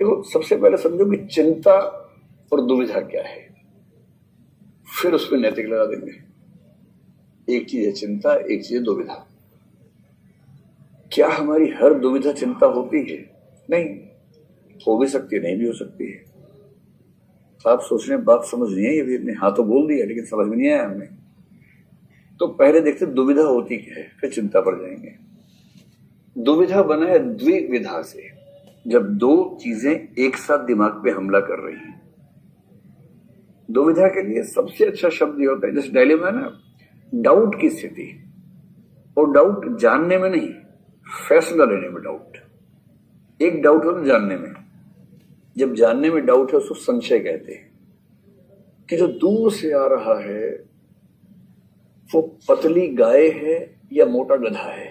देखो, सबसे पहले समझो कि चिंता और दुविधा क्या है, फिर उस पर नैतिक लगा देंगे। एक चीज है चिंता, एक चीज है दुविधा। क्या हमारी हर दुविधा चिंता होती है? नहीं, हो भी सकती है, नहीं भी हो सकती है। आप सोच रहे हैं बात समझ नहीं है, ये भी अपने हाथों बोल दिया लेकिन समझ में नहीं आया हमें। तो पहले देखते दुविधा होती क्या है, फिर चिंता पर जाएंगे। दुविधा बना है द्विविधा से, जब दो चीजें एक साथ दिमाग पे हमला कर रही हैं। दुविधा के लिए सबसे अच्छा शब्द ये होता है, जैसे डायलेमा है ना, डाउट की स्थिति। और डाउट जानने में नहीं, फैसला लेने में डाउट। एक डाउट होता है जानने में, जब जानने में डाउट है उसको संशय कहते हैं। कि जो दूर से आ रहा है वो पतली गाय है या मोटा गधा है।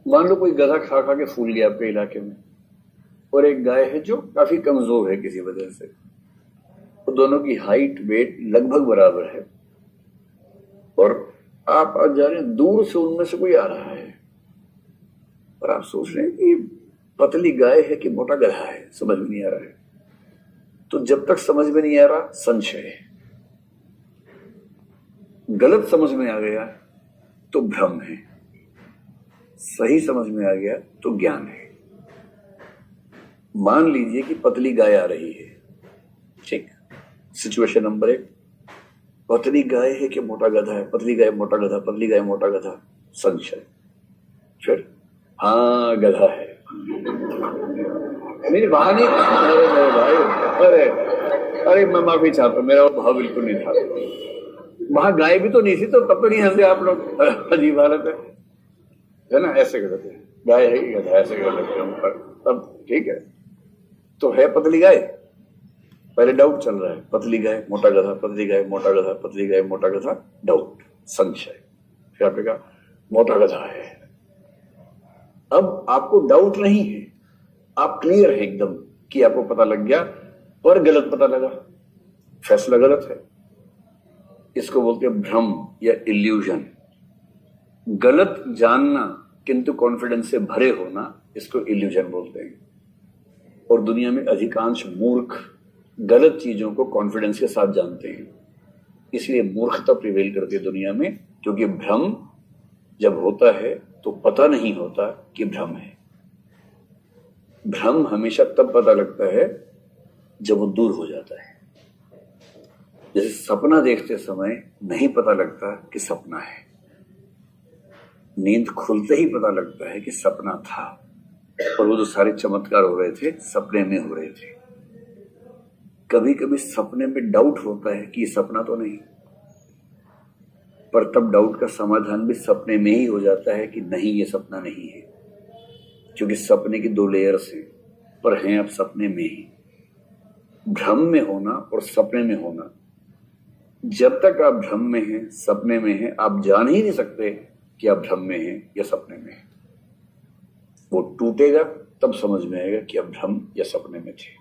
मान लो कोई गधा खा खा के फूल गया आपके इलाके में, और एक गाय है जो काफी कमजोर है किसी वजह से, तो दोनों की हाइट वेट लगभग बराबर है, और आप आज जा रहे हैं, दूर से उनमें से कोई आ रहा है, और आप सोच रहे हैं कि पतली गाय है कि मोटा गधा है, समझ में नहीं आ रहा है। तो जब तक समझ में नहीं आ रहा संशय है, गलत समझ में आ गया तो भ्रम है, सही समझ में आ गया तो ज्ञान है। मान लीजिए कि पतली गाय आ रही है, ठीक। सिचुएशन नंबर 1, पतली गाय है कि मोटा गधा है, पतली गाय मोटा गधा, पतली गाय मोटा गधा, संशय। फिर हाँ गधा है, नहीं वहां नहीं। अरे मेरे भाई, अरे मैं माफी चाहता हूं, मेरा भाव बिल्कुल नहीं था। वहां गाय भी तो नहीं थी, तो तब तो नहीं हंसे आप लोग। अजीब हालत है ना, ऐसे करते हैं, गाय है कि गधा, ऐसे कर लेते हैं ऊपर, तब ठीक है। तो है पतली गाय, पहले डाउट चल रहा है, पतली गाय मोटा गधा, पतली गाय मोटा गधा, पतली गाय मोटा गधा, डाउट, संशय। फिर आपने कहा मोटा गधा है। अब आपको डाउट नहीं है, आप क्लियर है एकदम कि आपको पता लग गया, पर गलत पता लगा, फैसला गलत है। इसको बोलते हैं भ्रम या इल्यूजन। गलत जानना किंतु कॉन्फिडेंस से भरे होना, इसको इल्यूजन बोलते हैं। और दुनिया में अधिकांश मूर्ख गलत चीजों को कॉन्फिडेंस के साथ जानते हैं, इसलिए मूर्खता प्रिवेल करती है दुनिया में। क्योंकि भ्रम जब होता है तो पता नहीं होता कि भ्रम है। भ्रम हमेशा तब पता लगता है जब वो दूर हो जाता है। जैसे सपना देखते समय नहीं पता लगता कि सपना है, नींद खुलते ही पता लगता है कि सपना था, और वो जो सारे चमत्कार हो रहे थे सपने में हो रहे थे। कभी कभी सपने में डाउट होता है कि ये सपना तो नहीं, पर तब डाउट का समाधान भी सपने में ही हो जाता है कि नहीं, ये सपना नहीं है। क्योंकि सपने की 2 लेयर्स हैं, पर हैं आप सपने में ही। भ्रम में होना और सपने में होना, जब तक आप भ्रम में हैं, सपने में हैं, आप जान ही नहीं सकते कि आप भ्रम में हैं या सपने में हैं। वो टूटेगा तब समझ में आएगा कि आप भ्रम या सपने में थे।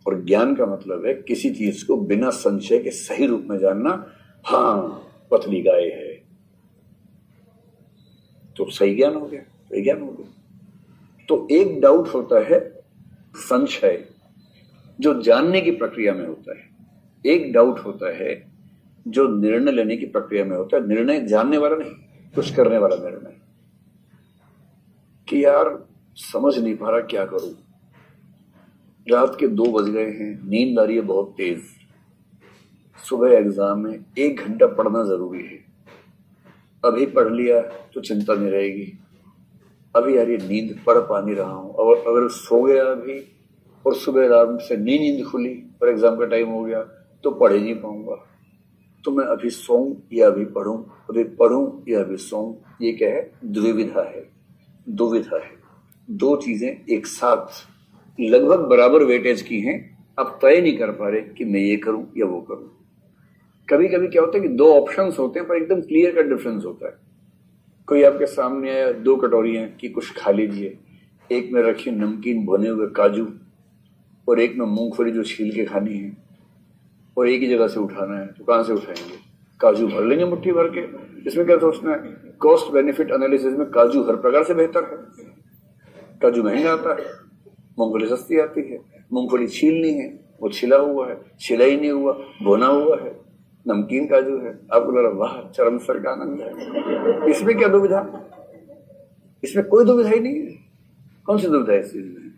और ज्ञान का मतलब है किसी चीज को बिना संशय के सही रूप में जानना। हाँ पतली गाय है तो सही ज्ञान हो गया, सही ज्ञान हो गया। तो एक डाउट होता है संशय, जो जानने की प्रक्रिया में होता है। एक डाउट होता है जो निर्णय लेने की प्रक्रिया में होता है। निर्णय जानने वाला नहीं, कुछ करने वाला निर्णय, कि यार समझ नहीं पा रहा क्या करूं, रात के 2 बज गए हैं, नींद आ रही है बहुत तेज, सुबह एग्जाम है, 1 घंटा पढ़ना जरूरी है, अभी पढ़ लिया तो चिंता नहीं रहेगी, अभी यार ये नींद पढ़ पा नहीं रहा हूं, और अगर सो गया अभी और सुबह अलार्म से नींद खुली और एग्जाम का टाइम हो गया तो पढ़ ही नहीं पाऊंगा, तो मैं अभी सोऊं या अभी पढ़ूं, अभी पढ़ूं या अभी सोऊं। ये क्या है? द्विविधा है, दुविधा है। 2 चीजें एक साथ लगभग बराबर वेटेज की हैं, आप तय नहीं कर पा रहे कि मैं ये करूं या वो करूं। कभी कभी क्या होता है कि 2 ऑप्शंस होते हैं पर एकदम क्लियर कट डिफरेंस होता है। कोई आपके सामने आया, 2 कटोरियां कि कुछ खा लीजिए, एक में रखिए नमकीन भुने हुए काजू और एक में मूंगफली जो छील के खानी है, और एक ही जगह से उठाना है, तो कहां से उठाएंगे? काजू भर लेंगे मुट्ठी भर के। इसमें क्या सोचना है? कॉस्ट बेनिफिट एनालिसिस में काजू हर प्रकार से बेहतर है। काजू महंगा आता है, मूंगफली सस्ती आती है। मूंगफली छीलनी है, वो छिला हुआ है, छिला ही नहीं हुआ, भुना हुआ है, नमकीन काजू है। आपको लगा वाह चरम स्तर का आनंद है। इसमें क्या दुविधा? इसमें कोई दुविधा ही नहीं है। कौन सी दुविधा है इस चीज में?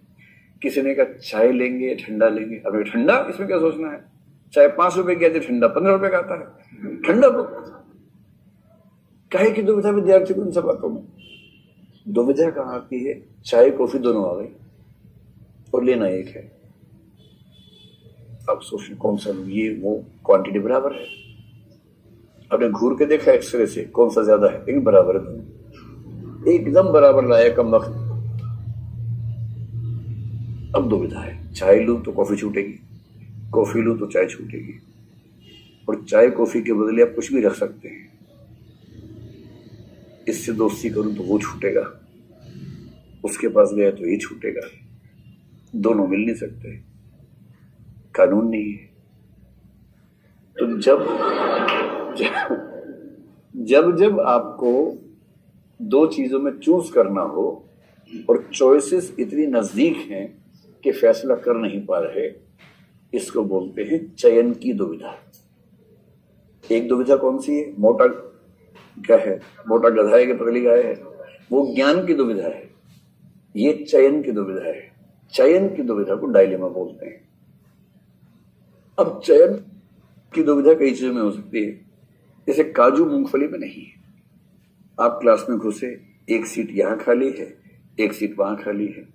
किसी ने कहा चाय लेंगे ठंडा लेंगे, अब ठंडा इसमें क्या सोचना है? चाहे 5 रुपए की आती है, ठंडा 15 रुपए का आता है। ठंडा तो काहे की दुविधा विद्यार्थी को इन सब बातों में? दुविधा कहाँ आती है? चाय कॉफी दोनों आ गई और लेना एक है। अब सोचने कौन सा ये वो, क्वांटिटी बराबर है। आपने घूर के देखा एक्सरे से कौन सा ज्यादा है? लेकिन बराबर है दोनों, एकदम बराबर लाया कम वक्त। अब दुविधा है, चाय लूं तो कॉफी छूटेगी, कॉफी लूं तो चाय छूटेगी। और चाय कॉफी के बदले आप कुछ भी रख सकते हैं। इससे दोस्ती करूं तो वो छूटेगा, उसके पास गया तो ये छूटेगा। दोनों मिल नहीं सकते, कानून नहीं है। तो जब आपको दो चीजों में चूज करना हो और चॉइसेस इतनी नजदीक हैं कि फैसला कर नहीं पा रहे, इसको बोलते हैं चयन की दुविधा। एक दुविधा कौन सी है? मोटा क्या है? मोटा गधा है कि पतली गाय है? वो ज्ञान की दुविधा है। ये चयन की दुविधा है। चयन की दुविधा को डायलेमा बोलते हैं। अब चयन की दुविधा कई चीजों में हो सकती है, जैसे काजू मूंगफली में नहीं है। आप क्लास में घुसे, एक सीट यहां खाली है, एक सीट वहां खाली है,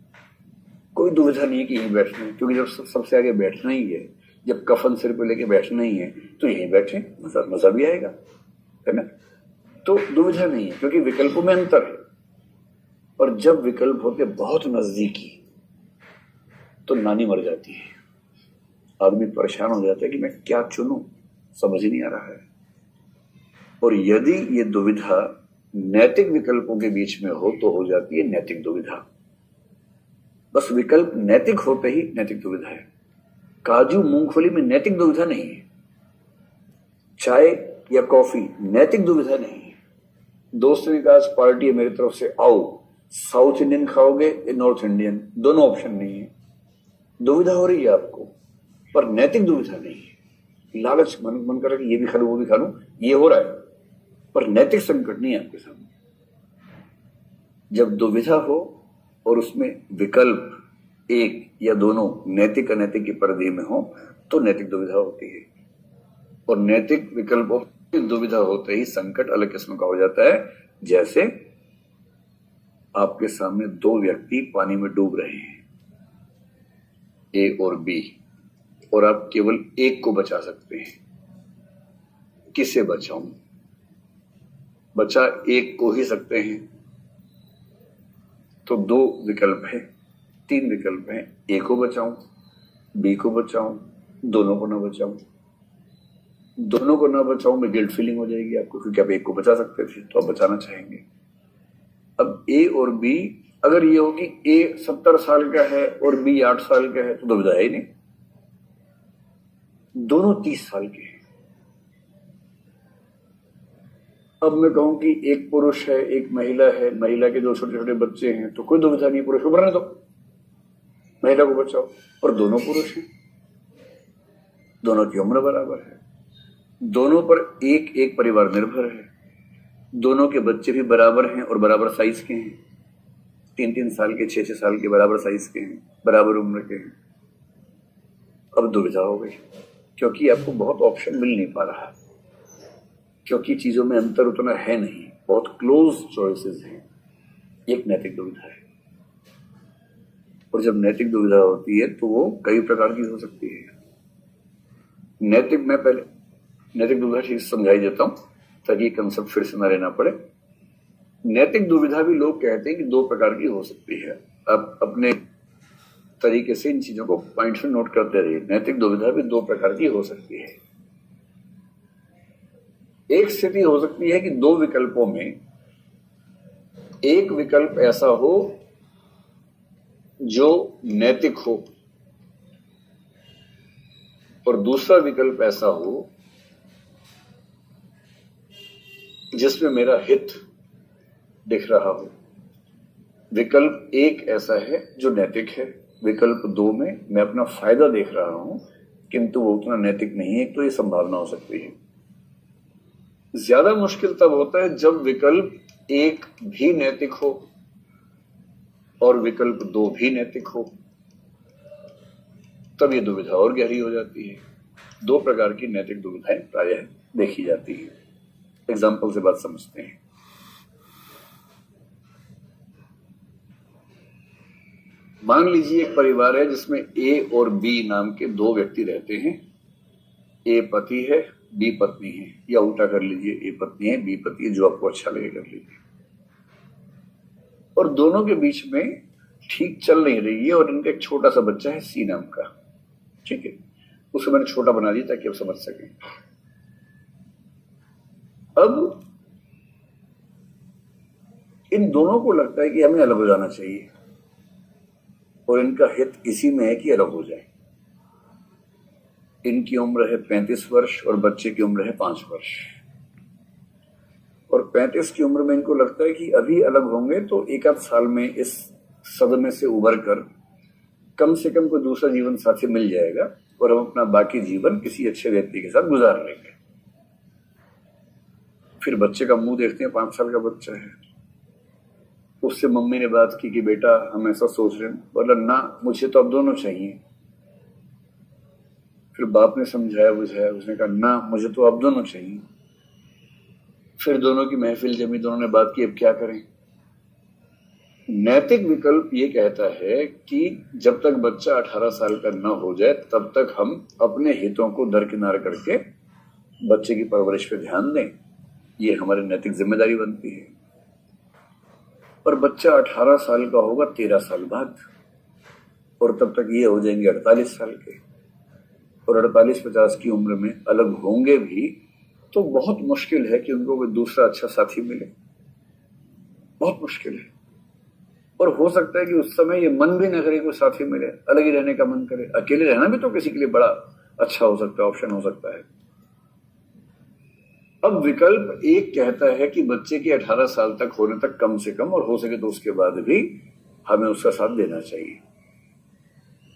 कोई दुविधा नहीं है कि यहीं बैठना है, क्योंकि जब सबसे आगे बैठना ही है, जब कफन सिर पे लेके बैठना ही है, तो यहीं बैठे, मजा भी आएगा, है ना? तो दुविधा नहीं है, क्योंकि विकल्पों में अंतर है। और जब विकल्प होते बहुत नजदीकी तो नानी मर जाती है। आदमी परेशान हो जाता है कि मैं क्या चुनूं, समझ ही नहीं आ रहा है। और यदि ये दुविधा नैतिक विकल्पों के बीच में हो तो हो जाती है नैतिक दुविधा। बस विकल्प नैतिक होते ही नैतिक दुविधा है। काजू मूंगफली में नैतिक दुविधा नहीं है। चाय या कॉफी नैतिक दुविधा नहीं है। दोस्त ने कहा पार्टी है मेरी तरफ से, आओ, साउथ इंडियन खाओगे या नॉर्थ इंडियन, दोनों ऑप्शन नहीं है। दुविधा हो रही है आपको, पर नैतिक दुविधा नहीं है। लालच मन कर रहा है कि ये भी खा लूं वो भी खा लूं, ये हो रहा है, पर नैतिक संकट नहीं है आपके सामने। जब दुविधा हो और उसमें विकल्प एक या दोनों नैतिक अनैतिक की परिधि में हो तो नैतिक दुविधा होती है। और नैतिक विकल्पों की दुविधा होते ही संकट अलग किस्म का हो जाता है। जैसे आपके सामने दो व्यक्ति पानी में डूब रहे हैं, ए और बी, और आप केवल एक को बचा सकते हैं। किसे बचाऊं? बचा एक को ही सकते हैं, तो दो विकल्प है, तीन विकल्प हैं। ए को बचाऊं, बी को बचाऊं, दोनों को ना बचाऊं। दोनों को ना बचाऊं में गिल्ट फीलिंग हो जाएगी आपको, क्योंकि आप एक को बचा सकते थे तो आप बचाना चाहेंगे। अब ए और बी, अगर ये होगी ए 70 साल का है और बी 8 साल का है तो दुविधा है ही नहीं, दोनों 30 साल के हैं। अब मैं कहूं कि एक पुरुष है एक महिला है, महिला के दो छोटे छोटे बच्चे हैं, तो कोई दुविधा नहीं, पुरुष को मरने दो, महिला को बचाओ। और दोनों पुरुष हैं, दोनों की उम्र बराबर है, दोनों पर एक एक परिवार निर्भर है, दोनों के बच्चे भी बराबर हैं और बराबर साइज के हैं, 3-3 साल के, 6-6 साल के, बराबर साइज के हैं, बराबर उम्र के हैं। अब दुविधा हो गई, क्योंकि आपको बहुत ऑप्शन मिल नहीं पा रहा, क्योंकि चीजों में अंतर उतना है नहीं, बहुत क्लोज चॉइसेस हैं। एक नैतिक दुविधा है। और जब नैतिक दुविधा होती है तो वो कई प्रकार की हो सकती है। मैं पहले नैतिक दुविधा ठीक समझाई देता हूं ताकि कंसेप्ट फिर से ना लेना पड़े। नैतिक दुविधा भी लोग कहते हैं कि 2 प्रकार की हो सकती है। आप अपने तरीके से इन चीजों को पॉइंट्स में नोट करते रहिए। नैतिक दुविधा भी 2 प्रकार की हो सकती है। एक स्थिति हो सकती है कि 2 विकल्पों में एक विकल्प ऐसा हो जो नैतिक हो और दूसरा विकल्प ऐसा हो जिसमें मेरा हित दिख रहा हो। विकल्प एक ऐसा है जो नैतिक है, विकल्प दो में मैं अपना फायदा देख रहा हूं किंतु वो उतना नैतिक नहीं है, तो ये संभावना हो सकती है। ज्यादा मुश्किल तब होता है जब विकल्प एक भी नैतिक हो और विकल्प दो भी नैतिक हो, तब ये दुविधा और गहरी हो जाती है। दो प्रकार की नैतिक दुविधाएं प्रायः देखी जाती है। एग्जाम्पल से बात समझते हैं। मान लीजिए एक परिवार है जिसमें ए और बी नाम के दो व्यक्ति रहते हैं। ए पति है, बी पत्नी है, या उल्टा कर लीजिए, ए पत्नी है, बी पति है, जो आपको अच्छा लगे कर लीजिए। और दोनों के बीच में ठीक चल नहीं रही है और इनका एक छोटा सा बच्चा है सी नाम का। ठीक है, उसको मैंने छोटा बना दिया ताकि आप समझ सकें। अब इन दोनों को लगता है कि हमें अलग हो जाना चाहिए और इनका हित इसी में है कि अलग हो जाए। इनकी उम्र है 35 वर्ष और बच्चे की उम्र है 5 वर्ष। और 35 की उम्र में इनको लगता है कि अभी अलग होंगे तो एक आध साल में इस सदमे से उबर कर कम से कम कोई दूसरा जीवन साथी मिल जाएगा और हम अपना बाकी जीवन किसी अच्छे व्यक्ति के साथ गुजार लेंगे। फिर बच्चे का मुंह देखते हैं, 5 साल का बच्चा है। उससे मम्मी ने बात की कि बेटा हम ऐसा सोच रहे हैं, बोला ना मुझे तो अब दोनों चाहिए। फिर बाप ने समझाया बुझाया, उसने कहा ना मुझे तो अब दोनों चाहिए। फिर दोनों की महफिल जमी, दोनों ने बात की अब क्या करें। नैतिक विकल्प ये कहता है कि जब तक बच्चा 18 साल का न हो जाए तब तक हम अपने हितों को दरकिनार करके बच्चे की परवरिश पे ध्यान दें, ये हमारी नैतिक जिम्मेदारी बनती है। और बच्चा 18 साल का होगा 13 साल बाद, और तब तक ये हो जाएंगे 48 साल के, और 48-50 की उम्र में अलग होंगे भी तो बहुत मुश्किल है कि उनको कोई दूसरा अच्छा साथी मिले, बहुत मुश्किल है। और हो सकता है कि उस समय ये मन भी न करे कोई साथी मिले, अलग ही रहने का मन करे। अकेले रहना भी तो किसी के लिए बड़ा अच्छा हो सकता है, ऑप्शन हो सकता है। अब विकल्प एक कहता है कि बच्चे के 18 साल तक होने तक कम से कम, और हो सके तो उसके बाद भी हमें उसका साथ देना चाहिए।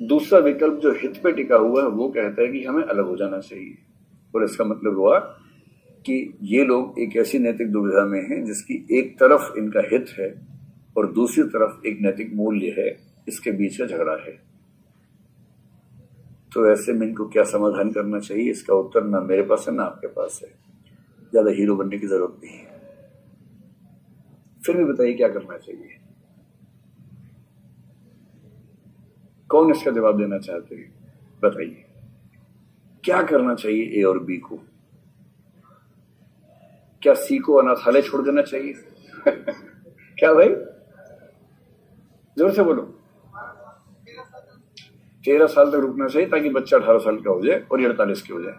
दूसरा विकल्प जो हित पे टिका हुआ है वो कहता है कि हमें अलग हो जाना चाहिए। और इसका मतलब हुआ कि ये लोग एक ऐसी नैतिक दुविधा में हैं जिसकी एक तरफ इनका हित है और दूसरी तरफ एक नैतिक मूल्य है, इसके बीच का झगड़ा है। तो ऐसे में इनको क्या समाधान करना चाहिए, इसका उत्तर ना मेरे पास है ना आपके पास है। ज्यादा हीरो बनने की जरूरत नहीं है। फिर भी बताइए क्या करना चाहिए, कौन इसका जवाब देना चाहते हैं? बताइए क्या करना चाहिए ए और बी को? क्या सी को अनाथालय छोड़ देना चाहिए? क्या भाई, जोर से बोलो। 13 साल तक रुकना चाहिए ताकि बच्चा 18 साल का हो जाए और ये 48 के हो जाए।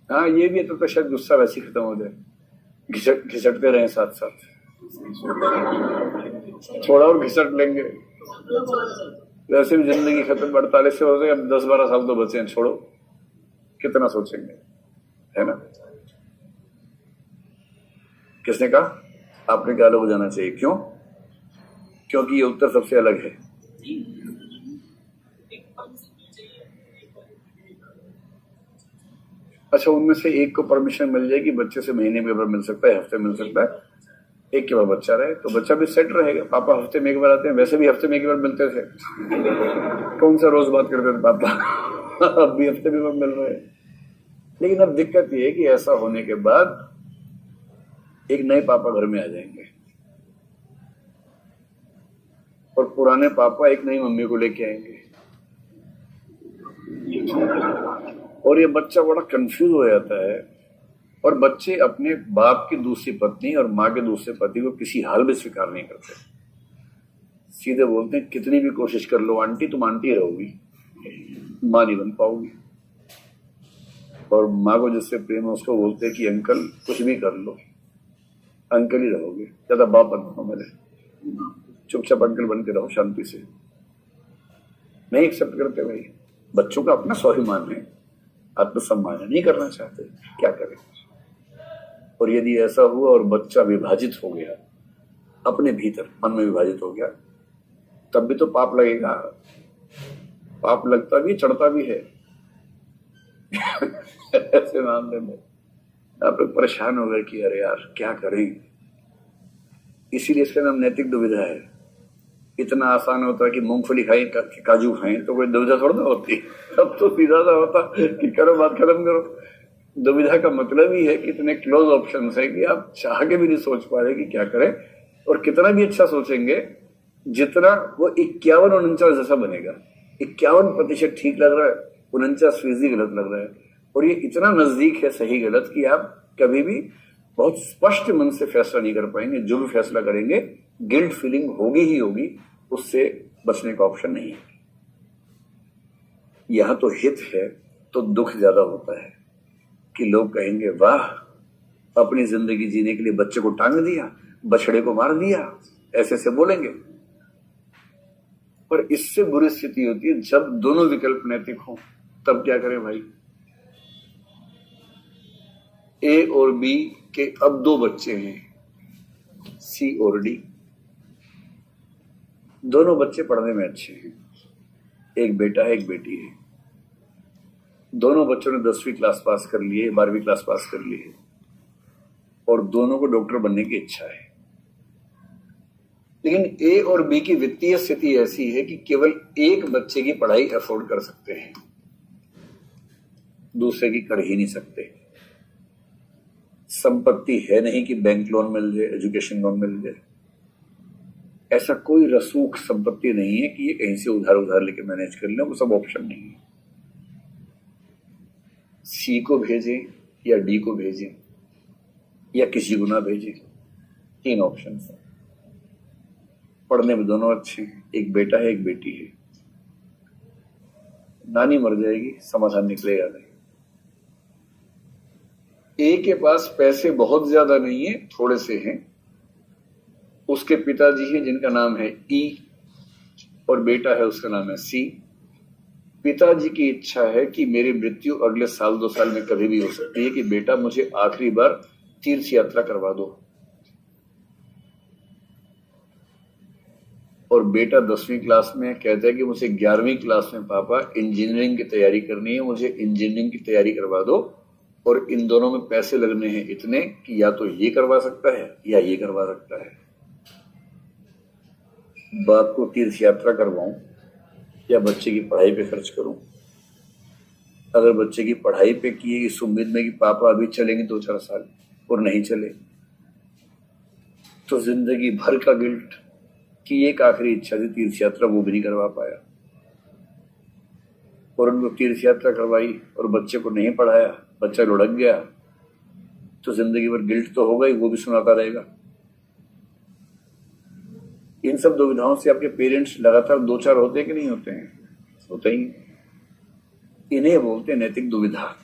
हाँ ये भी है, तो शायद गुस्सा वैसे खत्म हो जाए, घिसटते रहे साथ साथ, थोड़ा और घिसट लेंगे, वैसे भी जिंदगी खत्म। 48 से हो गए, अब 10-12 साल तो बचे हैं, छोड़ो कितना सोचेंगे, है ना? किसने कहा? आपने क्या अलग हो जाना चाहिए? क्यों? क्योंकि ये उत्तर सबसे अलग है। अच्छा, उनमें से एक को परमिशन मिल जाएगी, बच्चे से महीने में एक बार मिल सकता है, हफ्ते मिल सकता है, एक के बाद बच्चा रहे तो बच्चा भी सेट रहेगा। पापा हफ्ते में एक बार आते हैं, वैसे भी हफ्ते में एक बार मिलते थे, कौन सा रोज बात करते थे पापा, अब भी हफ्ते में मिल रहे हैं। लेकिन अब दिक्कत ये है कि ऐसा होने के बाद एक नए पापा घर में आ जाएंगे और पुराने पापा एक नई मम्मी को लेके आएंगे, और ये बच्चा बड़ा कंफ्यूज हो जाता है। और बच्चे अपने बाप की दूसरी पत्नी और माँ के दूसरे पति को किसी हाल में स्वीकार नहीं करते, सीधे बोलते हैं कितनी भी कोशिश कर लो आंटी, तुम आंटी रहोगी, माँ नहीं बन पाओगी। और माँ को जिससे प्रेम है उसको बोलते हैं कि अंकल कुछ भी कर लो, अंकल ही रहोगे, ज्यादा बाप बनो, मेरे चुपचाप अंकल बन के रहो शांति से। नहीं एक्सेप्ट करते भाई, बच्चों का अपना स्वाभिमान है, आत्मसम्मान नहीं करना चाहते, क्या करें? और यदि ऐसा हुआ और बच्चा विभाजित हो गया, अपने भीतर मन में विभाजित हो गया, तब भी तो पाप लगेगा। पाप लगता भी, चढ़ता भी है। ऐसे मामले में आप लोग परेशान हो गए कि अरे यार क्या करें। इसीलिए इसका नाम नैतिक दुविधा है। इतना आसान होता है कि मूंगफली खाएं, काजू खाएं, तो कोई दुविधा थोड़ा ना होती। अब तो सीधा सा होता कि करो बात खत्म करो। दुविधा का मतलब ही है कि इतने क्लोज ऑप्शन है कि आप चाह के भी नहीं सोच पा रहे कि क्या करें, और कितना भी अच्छा सोचेंगे, जितना वो 51-49 जैसा बनेगा। 51% ठीक लग रहा है, 49% गलत लग रहा है, और ये इतना नजदीक है सही गलत कि आप कभी भी बहुत स्पष्ट मन से फैसला नहीं कर पाएंगे। जो भी फैसला करेंगे गिल्ट फीलिंग होगी ही होगी, उससे बचने का ऑप्शन नहीं है। यहां तो हित है तो दुख ज्यादा होता है कि लोग कहेंगे वाह, अपनी जिंदगी जीने के लिए बच्चे को टांग दिया, बछड़े को मार दिया, ऐसे ऐसे बोलेंगे। पर इससे बुरी स्थिति होती है जब दोनों विकल्प नैतिक हों, तब क्या करें भाई। ए और बी के अब 2 बच्चे हैं, सी और डी। दोनों बच्चे पढ़ने में अच्छे हैं, एक बेटा है एक बेटी है। दोनों बच्चों ने 10वीं क्लास पास कर ली है, 12वीं क्लास पास कर ली है, और दोनों को डॉक्टर बनने की इच्छा है। लेकिन ए और बी की वित्तीय स्थिति ऐसी है कि केवल एक बच्चे की पढ़ाई अफोर्ड कर सकते हैं, दूसरे की कर ही नहीं सकते। संपत्ति है नहीं कि बैंक लोन मिल जाए, एजुकेशन लोन मिल जाए। ऐसा कोई रसूख संपत्ति नहीं है कि ये कहीं से उधार लेके मैनेज कर ले, वो सब ऑप्शन नहीं है। सी को भेजें या डी को भेजें या किसी को ना भेजें, 3 ऑप्शन है। पढ़ने में दोनों अच्छे हैं, एक बेटा है एक बेटी है। नानी मर जाएगी, समाधान निकलेगा नहीं। ए के पास पैसे बहुत ज्यादा नहीं है, थोड़े से हैं। उसके पिताजी हैं जिनका नाम है ई, और बेटा है उसका नाम है सी। पिताजी की इच्छा है कि मेरी मृत्यु अगले साल 2 साल में कभी भी हो सकती है, कि बेटा मुझे आखिरी बार तीर्थ यात्रा करवा दो। और बेटा 10वीं क्लास में कहता है कि मुझे 11वीं क्लास में पापा इंजीनियरिंग की तैयारी करनी है, मुझे इंजीनियरिंग की तैयारी करवा दो। और इन दोनों में पैसे लगने हैं इतने कि या तो ये करवा सकता है या ये करवा सकता है। बाप को तीर्थ यात्रा करवाऊं या बच्चे की पढ़ाई पे खर्च करूं। अगर बच्चे की पढ़ाई पे किए इस उम्मीद में कि पापा अभी चलेंगे 2-4 साल और नहीं चले, तो जिंदगी भर का गिल्ट कि एक आखिरी इच्छा थी तीर्थ यात्रा, वो भी नहीं करवा पाया। और उनको तीर्थ यात्रा करवाई और बच्चे को नहीं पढ़ाया, बच्चा लुढ़क गया, तो जिंदगी भर गिल्ट तो होगा ही, वो भी सुनाता रहेगा। इन सब दुविधाओं से आपके पेरेंट्स लगातार 2-4 होते कि नहीं होते हैं? होते ही। इन्हें बोलते हैं नैतिक दुविधा।